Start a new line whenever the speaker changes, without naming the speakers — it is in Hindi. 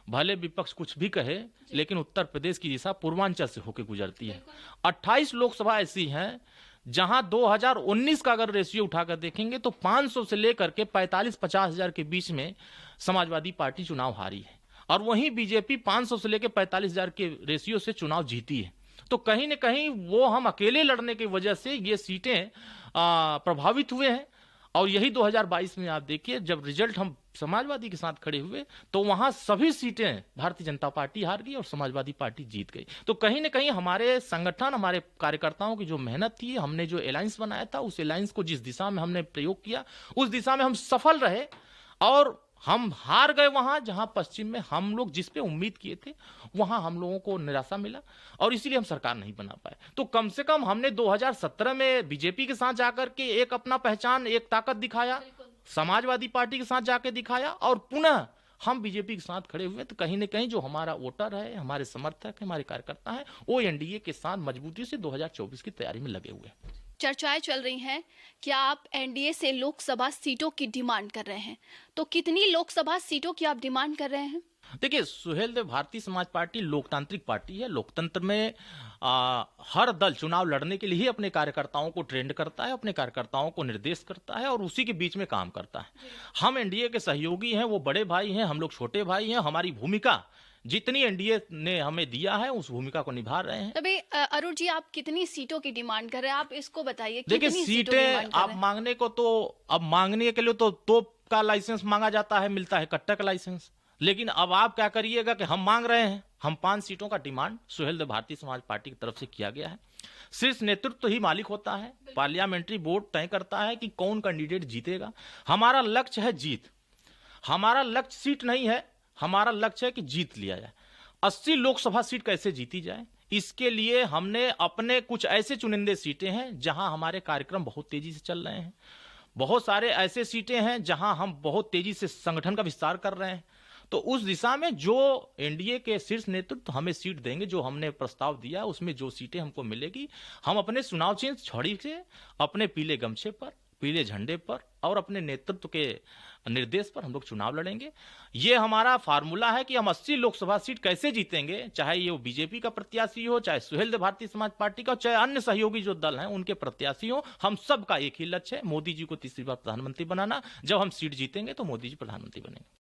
भले विपक्ष कुछ भी कहे, लेकिन उत्तर प्रदेश की दिशा पूर्वांचल से होकर गुजरती है। 28 लोकसभा ऐसी हैं जहां 2019 का अगर रेशियो उठाकर देखेंगे तो 500 से लेकर के 45-50 हजार के बीच में समाजवादी पार्टी चुनाव हारी है, और वहीं बीजेपी 500 से लेकर 45 हजार के रेशियो से चुनाव जीती है। तो कहीं न कहीं वो हम अकेले लड़ने की वजह से ये सीटें प्रभावित हुए हैं। और यही 2022 में आप देखिए, जब रिजल्ट हम समाजवादी के साथ खड़े हुए तो वहां सभी सीटें भारतीय जनता पार्टी हार गई और समाजवादी पार्टी जीत गई। तो कहीं न कहीं हमारे संगठन, हमारे कार्यकर्ताओं की जो मेहनत थी, हमने जो अलायंस बनाया था, उस अलायंस को जिस दिशा में हमने प्रयोग किया, उस दिशा में हम सफल रहे। और हम हार गए वहां जहां पश्चिम में हम लोग जिस पे उम्मीद किए थे, वहां हम लोगों को निराशा मिला और इसीलिए हम सरकार नहीं बना पाए। तो कम से कम हमने 2017 में बीजेपी के साथ जाकर के एक अपना पहचान, एक ताकत दिखाया, समाजवादी पार्टी के साथ जाके दिखाया, और पुनः हम बीजेपी के साथ खड़े हुए। तो कहीं न कहीं जो हमारा वोटर है, हमारे समर्थक है, हमारे कार्यकर्ता है, वो एनडीए के साथ मजबूती से 2024 की तैयारी में लगे हुए हैं।
चर्चाएं चल रही हैं कि आप एनडीए से लोकसभा सीटों की डिमांड कर रहे हैं, तो कितनी लोकसभा सीटों की आप डिमांड कर रहे हैं?
देखिए सुहेल देव, भारतीय समाज पार्टी लोकतांत्रिक पार्टी है। लोकतंत्र में हर दल चुनाव लड़ने के लिए ही अपने कार्यकर्ताओं को ट्रेंड करता है, अपने कार्यकर्ताओं को निर्देश करता है और उसी के बीच में काम करता है। हम एनडीए के सहयोगी हैं, वो बड़े भाई हैं, हम लोग छोटे भाई हैं। हमारी भूमिका जितनी एनडीए ने हमें दिया है, उस भूमिका को निभा रहे हैं।
तभी अरुण जी, आप कितनी सीटों की डिमांड कर रहे हैं? आप इसको बताइए।
देखिए सीटें आप मांगने को तो, अब मांगने के लिए तो तोप का लाइसेंस मांगा जाता है, मिलता है कट्टा का लाइसेंस। लेकिन अब आप क्या करिएगा कि हम मांग रहे हैं, हम 5 सीटों का डिमांड सुहेल देव भारतीय समाज पार्टी की तरफ से किया गया है। शीर्ष नेतृत्व ही मालिक होता है, पार्लियामेंट्री बोर्ड तय करता है कि कौन कैंडिडेट जीतेगा। हमारा लक्ष्य है जीत, हमारा लक्ष्य सीट नहीं है, हमारा लक्ष्य है कि जीत लिया जाए। 80 लोकसभा सीट कैसे जीती जाए, इसके लिए हमने अपने कुछ ऐसे चुनिंदे सीटें हैं जहां हमारे कार्यक्रम बहुत तेजी से चल रहे हैं। बहुत सारे ऐसे सीटें हैं जहां हम बहुत तेजी से संगठन का विस्तार कर रहे हैं। तो उस दिशा में जो एनडीए के शीर्ष नेतृत्व हमें सीट देंगे, जो हमने प्रस्ताव दिया, उसमें जो सीटें हमको मिलेगी, हम अपने चुनाव चिन्ह छड़ी से, अपने पीले गमछे पर, पीले झंडे पर और अपने नेतृत्व के निर्देश पर हम लोग चुनाव लड़ेंगे। ये हमारा फार्मूला है कि हम 80 लोकसभा सीट कैसे जीतेंगे, चाहे ये बीजेपी का प्रत्याशी हो, चाहे सुहेल देव भारतीय समाज पार्टी का, चाहे अन्य सहयोगी जो दल हैं उनके प्रत्याशी हो। हम सब का एक ही लक्ष्य है, मोदी जी को तीसरी बार प्रधानमंत्री बनाना। जब हम सीट जीतेंगे तो मोदी जी प्रधानमंत्री बनेंगे।